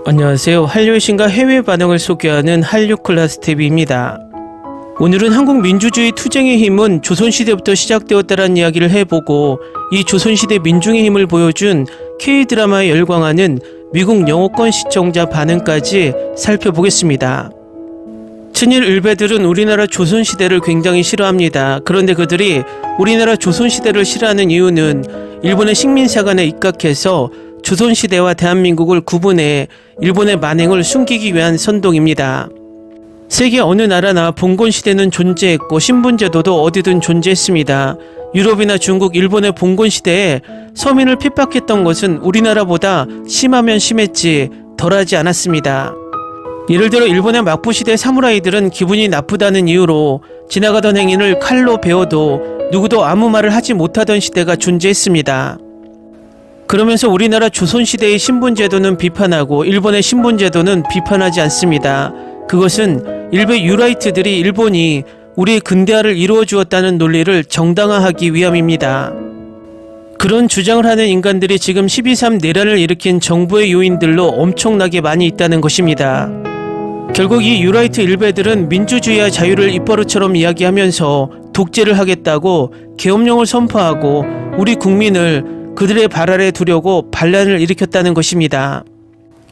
안녕하세요. 한류의 신과 해외 반응을 소개하는 한류클라스TV입니다. 오늘은 한국 민주주의 투쟁의 힘은 조선시대부터 시작되었다는 이야기를 해보고 이 조선시대 민중의 힘을 보여준 K드라마에 열광하는 미국 영어권 시청자 반응까지 살펴보겠습니다. 친일 일베들은 우리나라 조선시대를 굉장히 싫어합니다. 그런데 그들이 우리나라 조선시대를 싫어하는 이유는 일본의 식민사관에 입각해서 조선시대와 대한민국을 구분해 일본의 만행을 숨기기 위한 선동입니다. 세계 어느 나라나 봉건시대는 존재했고 신분제도도 어디든 존재했습니다. 유럽이나 중국, 일본의 봉건시대에 서민을 핍박했던 것은 우리나라보다 심하면 심했지 덜하지 않았습니다. 예를 들어 일본의 막부시대 사무라이들은 기분이 나쁘다는 이유로 지나가던 행인을 칼로 베어도 누구도 아무 말을 하지 못하던 시대가 존재했습니다. 그러면서 우리나라 조선시대의 신분제도는 비판하고 일본의 신분제도는 비판하지 않습니다. 그것은 일베 유라이트들이 일본이 우리의 근대화를 이루어 주었다는 논리를 정당화하기 위함입니다. 그런 주장을 하는 인간들이 지금 12.3 내란을 일으킨 정부의 요인들로 엄청나게 많이 있다는 것입니다. 결국 이 유라이트 일베들은 민주주의와 자유를 입버릇처럼 이야기하면서 독재를 하겠다고 계엄령을 선포하고 우리 국민을 그들의 발 아래 두려고 반란을 일으켰다는 것입니다.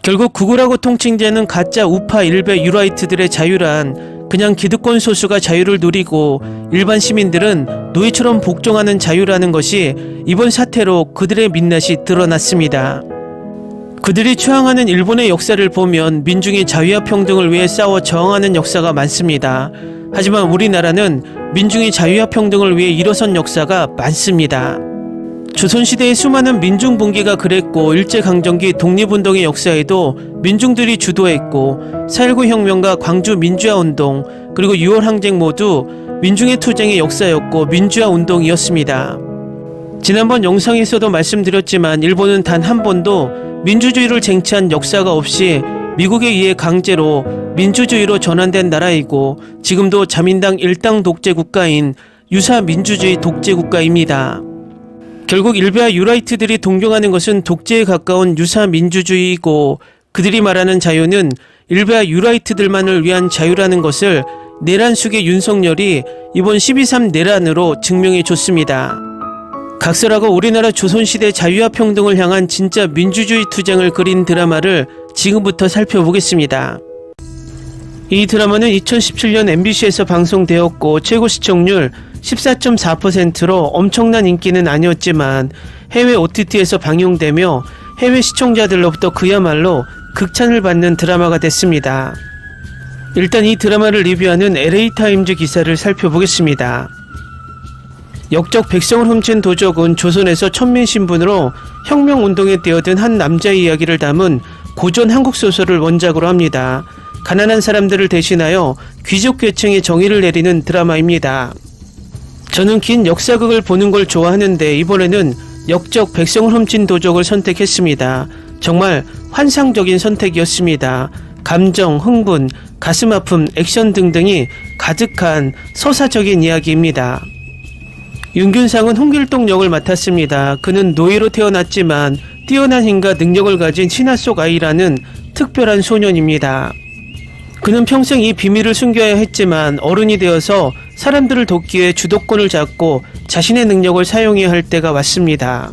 결국 극우라고 통칭되는 가짜 우파 일베 유라이트들의 자유란 그냥 기득권 소수가 자유를 누리고 일반 시민들은 노예처럼 복종하는 자유라는 것이 이번 사태로 그들의 민낯이 드러났습니다. 그들이 추앙하는 일본의 역사를 보면 민중의 자유와 평등을 위해 싸워 저항하는 역사가 많습니다. 하지만 우리나라는 민중의 자유와 평등을 위해 일어선 역사가 많습니다. 조선시대의 수많은 민중분기가 그랬고 일제강점기 독립운동의 역사에도 민중들이 주도했고 4.19 혁명과 광주 민주화운동 그리고 6월 항쟁 모두 민중의 투쟁의 역사였고 민주화운동이었습니다. 지난번 영상에서도 말씀드렸지만 일본은 단 한 번도 민주주의를 쟁취한 역사가 없이 미국에 의해 강제로 민주주의로 전환된 나라이고 지금도 자민당 일당 독재 국가인 유사 민주주의 독재 국가입니다. 결국 일베와 유라이트들이 동경하는 것은 독재에 가까운 유사 민주주의이고 그들이 말하는 자유는 일베와 유라이트들만을 위한 자유라는 것을 내란 숙의 윤석열이 이번 12.3 내란으로 증명해 줬습니다. 각설하고 우리나라 조선시대 자유와 평등을 향한 진짜 민주주의 투쟁을 그린 드라마를 지금부터 살펴보겠습니다. 이 드라마는 2017년 MBC에서 방송되었고 최고 시청률 14.4%로 엄청난 인기는 아니었지만 해외 OTT에서 방영되며 해외 시청자들로부터 그야말로 극찬을 받는 드라마가 됐습니다. 일단 이 드라마를 리뷰하는 LA타임즈 기사를 살펴보겠습니다. 역적 백성을 훔친 도적은 조선에서 천민신분으로 혁명운동에 뛰어든 한 남자의 이야기를 담은 고전 한국소설을 원작으로 합니다. 가난한 사람들을 대신하여 귀족 계층의 정의를 내리는 드라마입니다. 저는 긴 역사극을 보는 걸 좋아하는데 이번에는 역적 백성을 훔친 도적을 선택했습니다. 정말 환상적인 선택이었습니다. 감정, 흥분, 가슴 아픔, 액션 등등이 가득한 서사적인 이야기입니다. 윤균상은 홍길동 역을 맡았습니다. 그는 노예로 태어났지만 뛰어난 힘과 능력을 가진 신화 속 아이라는 특별한 소년입니다. 그는 평생 이 비밀을 숨겨야 했지만 어른이 되어서 사람들을 돕기 위해 주도권을 잡고 자신의 능력을 사용해야 할 때가 왔습니다.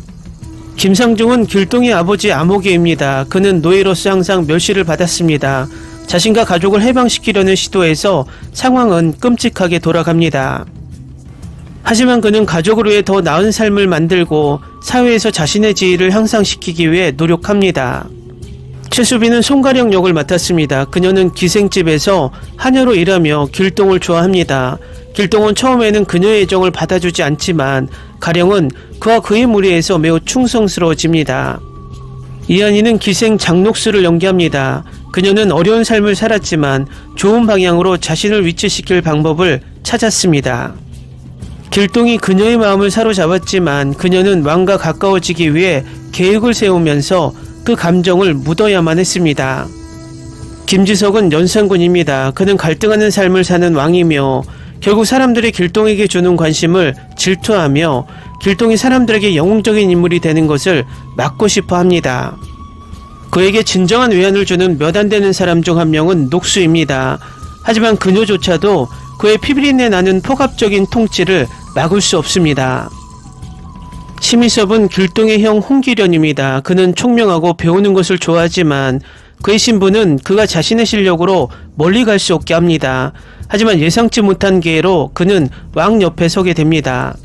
김상중은 길동의 아버지 아모개입니다. 그는 노예로서 항상 멸시를 받았습니다. 자신과 가족을 해방시키려는 시도에서 상황은 끔찍하게 돌아갑니다. 하지만 그는 가족을 위해 더 나은 삶을 만들고 사회에서 자신의 지위를 향상시키기 위해 노력합니다. 최수빈은 송가령 역을 맡았습니다. 그녀는 기생집에서 하녀로 일하며 길동을 좋아합니다. 길동은 처음에는 그녀의 애정을 받아주지 않지만 가령은 그와 그의 무리에서 매우 충성스러워집니다. 이한이는 기생 장녹수를 연기합니다. 그녀는 어려운 삶을 살았지만 좋은 방향으로 자신을 위치시킬 방법을 찾았습니다. 길동이 그녀의 마음을 사로잡았지만 그녀는 왕과 가까워지기 위해 계획을 세우면서 그 감정을 묻어야만 했습니다. 김지석은 연산군입니다. 그는 갈등하는 삶을 사는 왕이며 결국 사람들이 길동에게 주는 관심을 질투하며 길동이 사람들에게 영웅적인 인물이 되는 것을 막고 싶어 합니다. 그에게 진정한 외환을 주는 몇 안 되는 사람 중 한 명은 녹수입니다. 하지만 그녀조차도 그의 피비린내 나는 폭압적인 통치를 막을 수 없습니다. 심희섭은 길동의 형 홍기련입니다. 그는 총명하고 배우는 것을 좋아하지만 그의 신부는 그가 자신의 실력으로 멀리 갈 수 없게 합니다. 하지만 예상치 못한 기회로 그는 왕 옆에 서게 됩니다.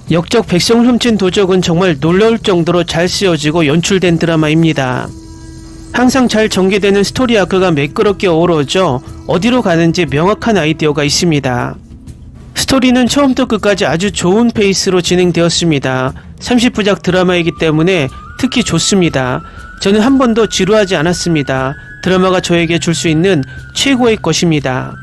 역적 백성을 훔친 도적은 정말 놀라울 정도로 잘 쓰여지고 연출된 드라마입니다. 항상 잘 전개되는 스토리 아크가 매끄럽게 어우러져 어디로 가는지 명확한 아이디어가 있습니다. 스토리는 처음부터 끝까지 아주 좋은 페이스로 진행되었습니다. 30부작 드라마이기 때문에 특히 좋습니다. 저는 한 번도 지루하지 않았습니다. 드라마가 저에게 줄 수 있는 최고의 것입니다.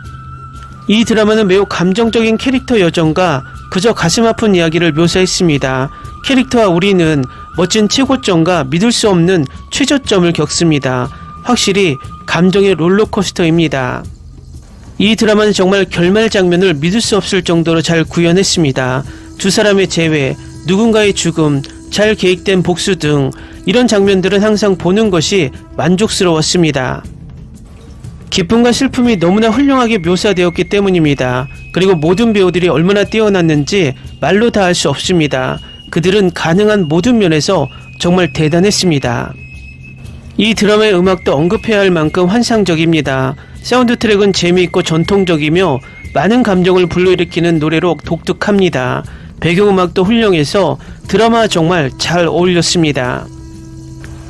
이 드라마는 매우 감정적인 캐릭터 여정과 그저 가슴 아픈 이야기를 묘사했습니다. 캐릭터와 우리는 멋진 최고점과 믿을 수 없는 최저점을 겪습니다. 확실히 감정의 롤러코스터입니다. 이 드라마는 정말 결말 장면을 믿을 수 없을 정도로 잘 구현했습니다. 두 사람의 재회, 누군가의 죽음, 잘 계획된 복수 등 이런 장면들은 항상 보는 것이 만족스러웠습니다. 기쁨과 슬픔이 너무나 훌륭하게 묘사되었기 때문입니다. 그리고 모든 배우들이 얼마나 뛰어났는지 말로 다 할 수 없습니다. 그들은 가능한 모든 면에서 정말 대단했습니다. 이 드라마의 음악도 언급해야 할 만큼 환상적입니다. 사운드 트랙은 재미있고 전통적이며 많은 감정을 불러일으키는 노래로 독특합니다. 배경음악도 훌륭해서 드라마와 정말 잘 어울렸습니다.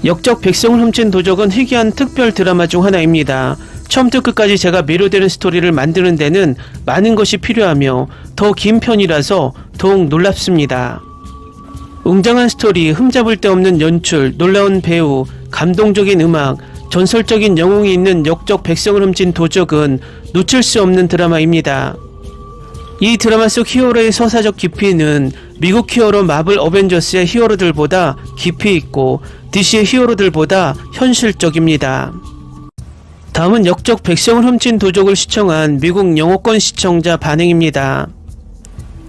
역적 백성을 훔친 도적은 희귀한 특별 드라마 중 하나입니다. 처음부터 끝까지 제가 매료되는 스토리를 만드는 데는 많은 것이 필요하며 더 긴 편이라서 더욱 놀랍습니다. 웅장한 스토리, 흠잡을 데 없는 연출, 놀라운 배우, 감동적인 음악, 전설적인 영웅이 있는 역적 백성을 훔친 도적은 놓칠 수 없는 드라마입니다. 이 드라마 속 히어로의 서사적 깊이는 미국 히어로 마블 어벤져스의 히어로들보다 깊이 있고 DC의 히어로들보다 현실적입니다. 다음은 역적 백성을 훔친 도적을 시청한 미국 영어권 시청자 반응입니다.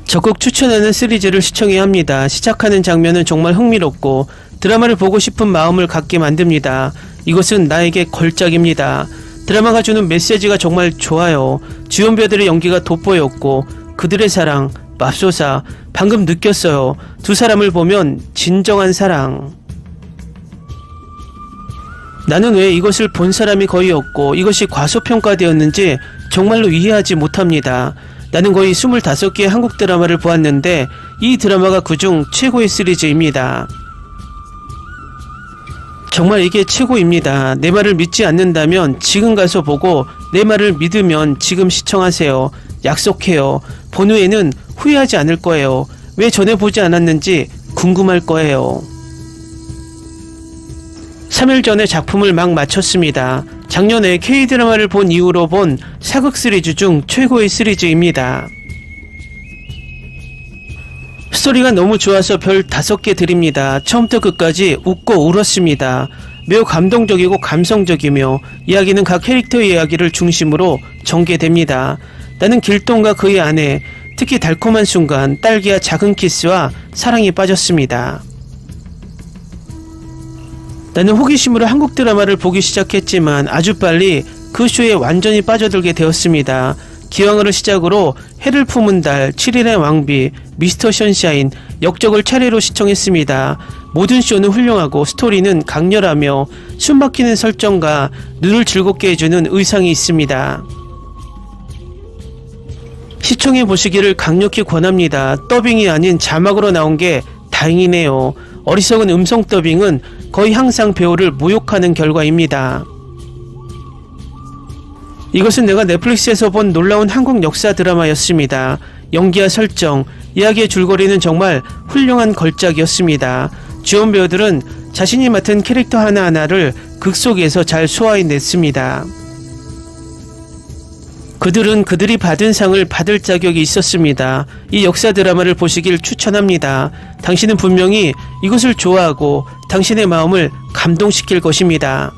적극 추천하는 시리즈를 시청해야 합니다. 시작하는 장면은 정말 흥미롭고 드라마를 보고 싶은 마음을 갖게 만듭니다. 이것은 나에게 걸작입니다. 드라마가 주는 메시지가 정말 좋아요. 주연 배우들의 연기가 돋보였고 그들의 사랑, 맙소사, 방금 느꼈어요. 두 사람을 보면 진정한 사랑. 나는 왜 이것을 본 사람이 거의 없고 이것이 과소평가되었는지 정말로 이해하지 못합니다. 나는 거의 25개의 한국 드라마를 보았는데 이 드라마가 그중 최고의 시리즈입니다. 정말 이게 최고입니다. 내 말을 믿지 않는다면 지금 가서 보고 내 말을 믿으면 지금 시청하세요. 약속해요. 본 후에는 후회하지 않을 거예요. 왜 전에 보지 않았는지 궁금할 거예요. 3일 전에 작품을 막 마쳤습니다. 작년에 K-드라마를 본 이후로 본 사극 시리즈 중 최고의 시리즈입니다. 스토리가 너무 좋아서 별 5개 드립니다. 처음부터 끝까지 웃고 울었습니다. 매우 감동적이고 감성적이며 이야기는 각 캐릭터의 이야기를 중심으로 전개됩니다. 나는 길동과 그의 아내, 특히 달콤한 순간 딸기와 작은 키스와 사랑에 빠졌습니다. 나는 호기심으로 한국 드라마를 보기 시작했지만 아주 빨리 그 쇼에 완전히 빠져들게 되었습니다. 기왕을 시작으로 해를 품은 달, 7일의 왕비, 미스터 션샤인, 역적을 차례로 시청했습니다. 모든 쇼는 훌륭하고 스토리는 강렬하며 숨막히는 설정과 눈을 즐겁게 해주는 의상이 있습니다. 시청해 보시기를 강력히 권합니다. 더빙이 아닌 자막으로 나온 게 다행이네요. 어리석은 음성 더빙은 거의 항상 배우를 모욕하는 결과입니다. 이것은 내가 넷플릭스에서 본 놀라운 한국 역사 드라마였습니다. 연기와 설정, 이야기의 줄거리는 정말 훌륭한 걸작이었습니다. 주연 배우들은 자신이 맡은 캐릭터 하나하나를 극 속에서 잘 소화해냈습니다. 그들은 그들이 받은 상을 받을 자격이 있었습니다. 이 역사 드라마를 보시길 추천합니다. 당신은 분명히 이것을 좋아하고 당신의 마음을 감동시킬 것입니다.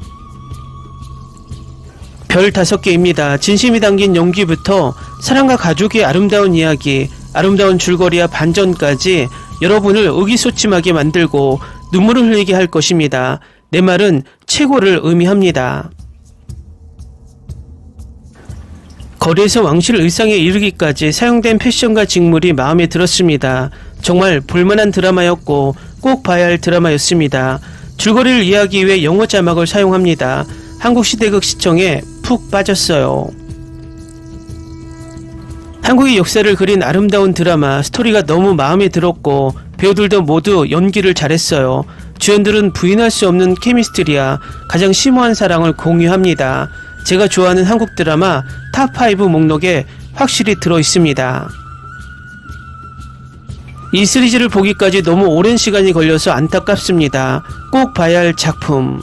별 5개입니다. 진심이 담긴 연기부터 사랑과 가족의 아름다운 이야기, 아름다운 줄거리와 반전까지 여러분을 의기소침하게 만들고 눈물을 흘리게 할 것입니다. 내 말은 최고를 의미합니다. 거리에서 왕실 의상에 이르기까지 사용된 패션과 직물이 마음에 들었습니다. 정말 볼만한 드라마였고 꼭 봐야 할 드라마였습니다. 줄거리를 이해하기 위해 영어 자막을 사용합니다. 한국 시대극 시청에 푹 빠졌어요. 한국의 역사를 그린 아름다운 드라마, 스토리가 너무 마음에 들었고 배우들도 모두 연기를 잘했어요. 주연들은 부인할 수 없는 케미스트리야 가장 심오한 사랑을 공유합니다. 제가 좋아하는 한국 드라마 탑5 목록에 확실히 들어있습니다. 이 시리즈를 보기까지 너무 오랜 시간이 걸려서 안타깝습니다. 꼭 봐야 할 작품.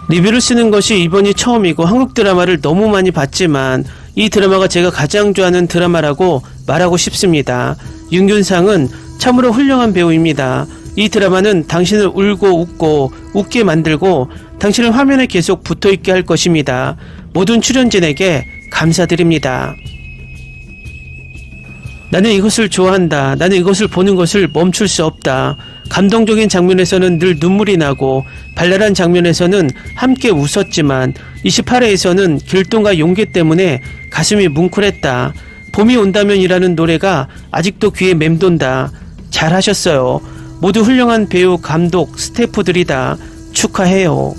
리뷰를 쓰는 것이 이번이 처음이고 한국 드라마를 너무 많이 봤지만 이 드라마가 제가 가장 좋아하는 드라마라고 말하고 싶습니다. 윤균상은 참으로 훌륭한 배우입니다. 이 드라마는 당신을 울고 웃고 웃게 만들고 당신을 화면에 계속 붙어있게 할 것입니다. 모든 출연진에게 감사드립니다. 나는 이것을 좋아한다. 나는 이것을 보는 것을 멈출 수 없다. 감동적인 장면에서는 늘 눈물이 나고 발랄한 장면에서는 함께 웃었지만 28회에서는 길동과 용기 때문에 가슴이 뭉클했다. 봄이 온다면이라는 노래가 아직도 귀에 맴돈다. 잘하셨어요. 모두 훌륭한 배우, 감독, 스태프들이다. 축하해요.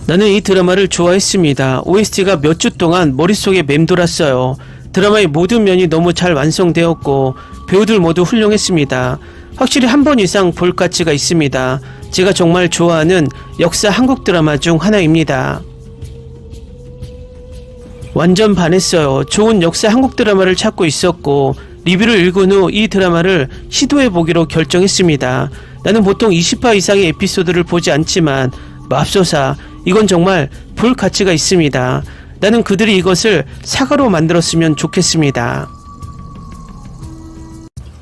나는 이 드라마를 좋아했습니다. OST가 몇 주 동안 머릿속에 맴돌았어요. 드라마의 모든 면이 너무 잘 완성되었고 배우들 모두 훌륭했습니다. 확실히 한 번 이상 볼 가치가 있습니다. 제가 정말 좋아하는 역사 한국 드라마 중 하나입니다. 완전 반했어요. 좋은 역사 한국 드라마를 찾고 있었고 리뷰를 읽은 후 이 드라마를 시도해보기로 결정했습니다. 나는 보통 20화 이상의 에피소드를 보지 않지만 맙소사 이건 정말 볼 가치가 있습니다. 나는 그들이 이것을 사과로 만들었으면 좋겠습니다.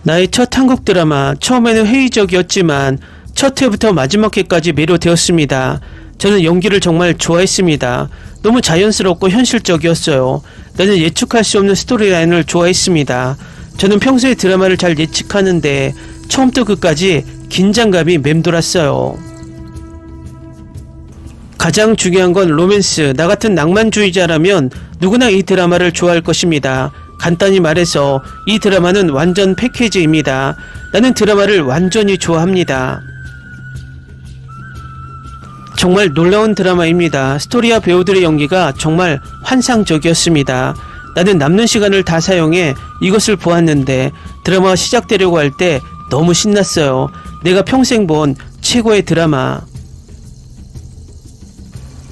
나의 첫 한국 드라마, 처음에는 회의적이었지만 첫 회부터 마지막 회까지 매료되었습니다. 저는 연기를 정말 좋아했습니다. 너무 자연스럽고 현실적이었어요. 나는 예측할 수 없는 스토리라인을 좋아했습니다. 저는 평소에 드라마를 잘 예측하는데 처음부터 끝까지 긴장감이 맴돌았어요. 가장 중요한 건 로맨스. 나 같은 낭만주의자라면 누구나 이 드라마를 좋아할 것입니다. 간단히 말해서 이 드라마는 완전 패키지입니다. 나는 드라마를 완전히 좋아합니다. 정말 놀라운 드라마입니다. 스토리와 배우들의 연기가 정말 환상적이었습니다. 나는 남는 시간을 다 사용해 이것을 보았는데 드라마가 시작되려고 할 때 너무 신났어요. 내가 평생 본 최고의 드라마.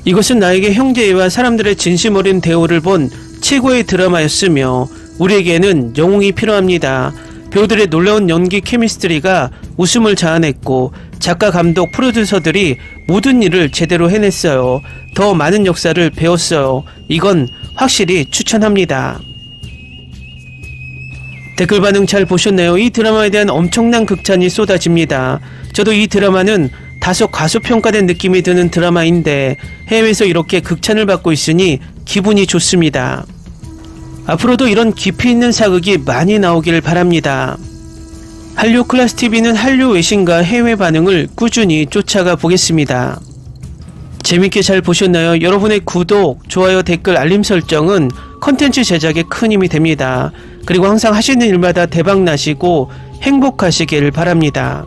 이것은 나에게 형제와 사람들의 진심 어린 대우를 본 최고의 드라마였으며 우리에게는 영웅이 필요합니다. 배우들의 놀라운 연기 케미스트리가 웃음을 자아냈고 작가, 감독, 프로듀서들이 모든 일을 제대로 해냈어요. 더 많은 역사를 배웠어요. 이건 확실히 추천합니다. 댓글 반응 잘 보셨나요? 이 드라마에 대한 엄청난 극찬이 쏟아집니다. 저도 이 드라마는 다소 과소평가된 느낌이 드는 드라마인데 해외에서 이렇게 극찬을 받고 있으니 기분이 좋습니다. 앞으로도 이런 깊이 있는 사극이 많이 나오길 바랍니다. 한류 클래스TV는 한류 외신과 해외 반응을 꾸준히 쫓아가 보겠습니다. 재밌게 잘 보셨나요? 여러분의 구독, 좋아요, 댓글, 알림 설정은 컨텐츠 제작에 큰 힘이 됩니다. 그리고 항상 하시는 일마다 대박 나시고 행복하시길 바랍니다.